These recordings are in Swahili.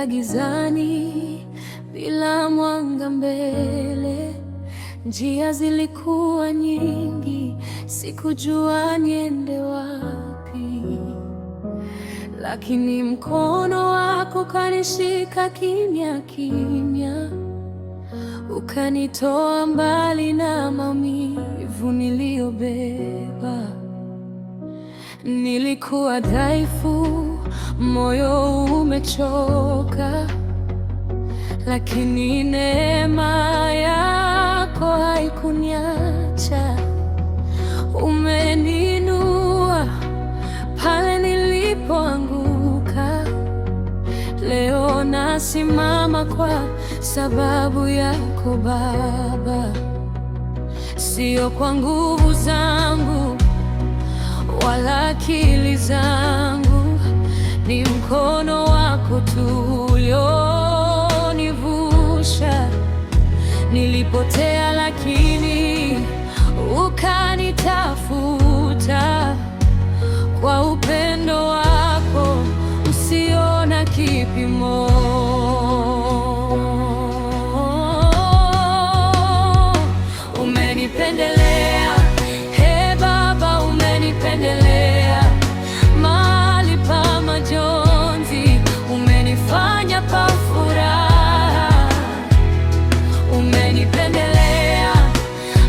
gizani bila mwanga mbele. Njia zilikuwa nyingi, sikujua niende wapi, lakini mkono wako kanishika kimya kimya, ukanitoa mbali na maumivu niliyobeba. Nilikuwa dhaifu, moyo umechoka, lakini neema yako haikuniacha. Umeniinua pale nilipoanguka. Leo nasimama kwa sababu yako Baba, sio kwa nguvu zangu wala akili zangu, ni mkono wako tu ulionivusha. Nilipotea lakini ukanitafuta, kwa upendo wako usio na kipimo. Umenipendelea, he Baba, umenipendelea. Mahali pa majonzi umenifanya pa furaha. Umenipendelea,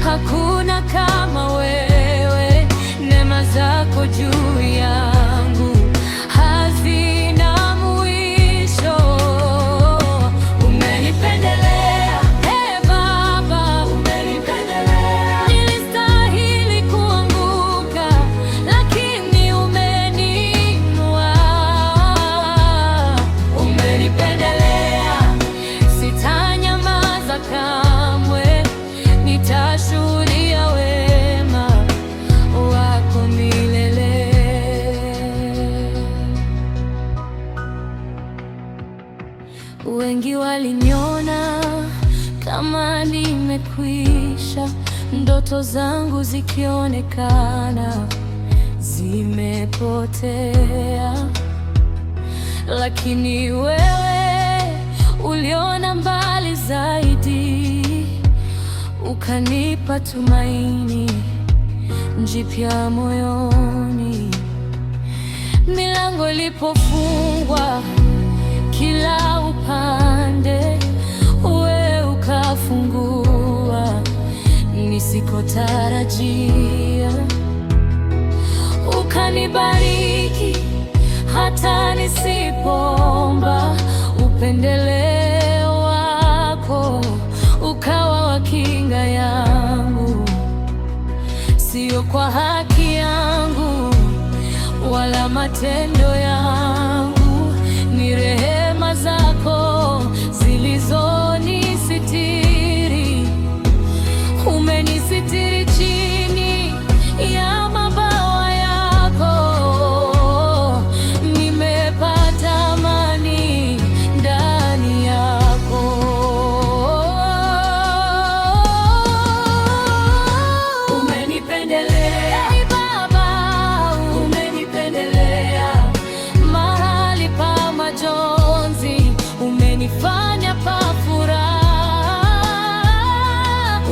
hakuna kama wewe. Neema zako juu yangu hazina mwisho. Umenipendelea, he Baba, umenipendelea. Nilistahili kuanguka, lakini umeniinua. Umenipendelea, sitanyamaza kamwe, nitashuhudia wema wako milele. Wengi waliniona kama nimekwisha, ndoto zangu zikionekana zimepotea, lakini wewe uliona mbali zaidi, ukanipa tumaini jipya moyoni. Milango ilipofungwa kila upande, wewe ukafungua nisikotarajia. Ukanibariki hata nisipoomba. Upendeleo wako ukawa wa kinga yangu, sio kwa haki yangu wala matendo yangu, ni rehema zako zilizonisitiri. Umenisitiri chini ya mabawa yako, nimepata amani ndani yako. Umenipendelea, hey Baba, umenipendelea. Mahali pa majonzi umenifanya pa furaha.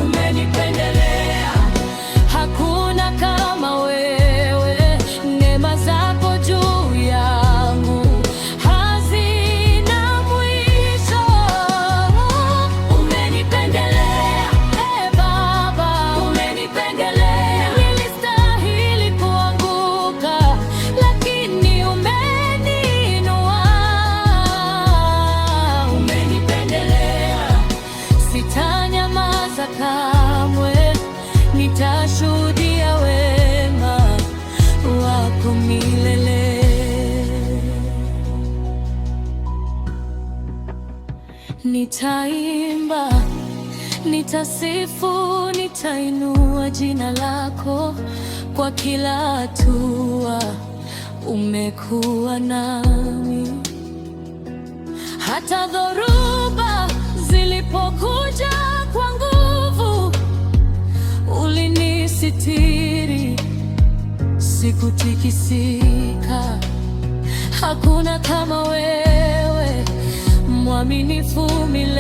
Umenipendelea, hakuna kama wewe. Neema zako juu yangu hazina mwisho. Umenipendelea, hey Baba, umenipendelea. Nilistahili kuanguka, lakini umeniinua. Umenipendelea, sitanyamaza kamwe, nitashuhudia wema wako milele. Nitaimba, nitasifu, nitainua jina lako kwa kila hatua. Umekuwa nami hata dhoruba zilipokuja kwa nguvu, ulinisitiri, sikutikisika. Hakuna kama wewe, mwaminifu milele.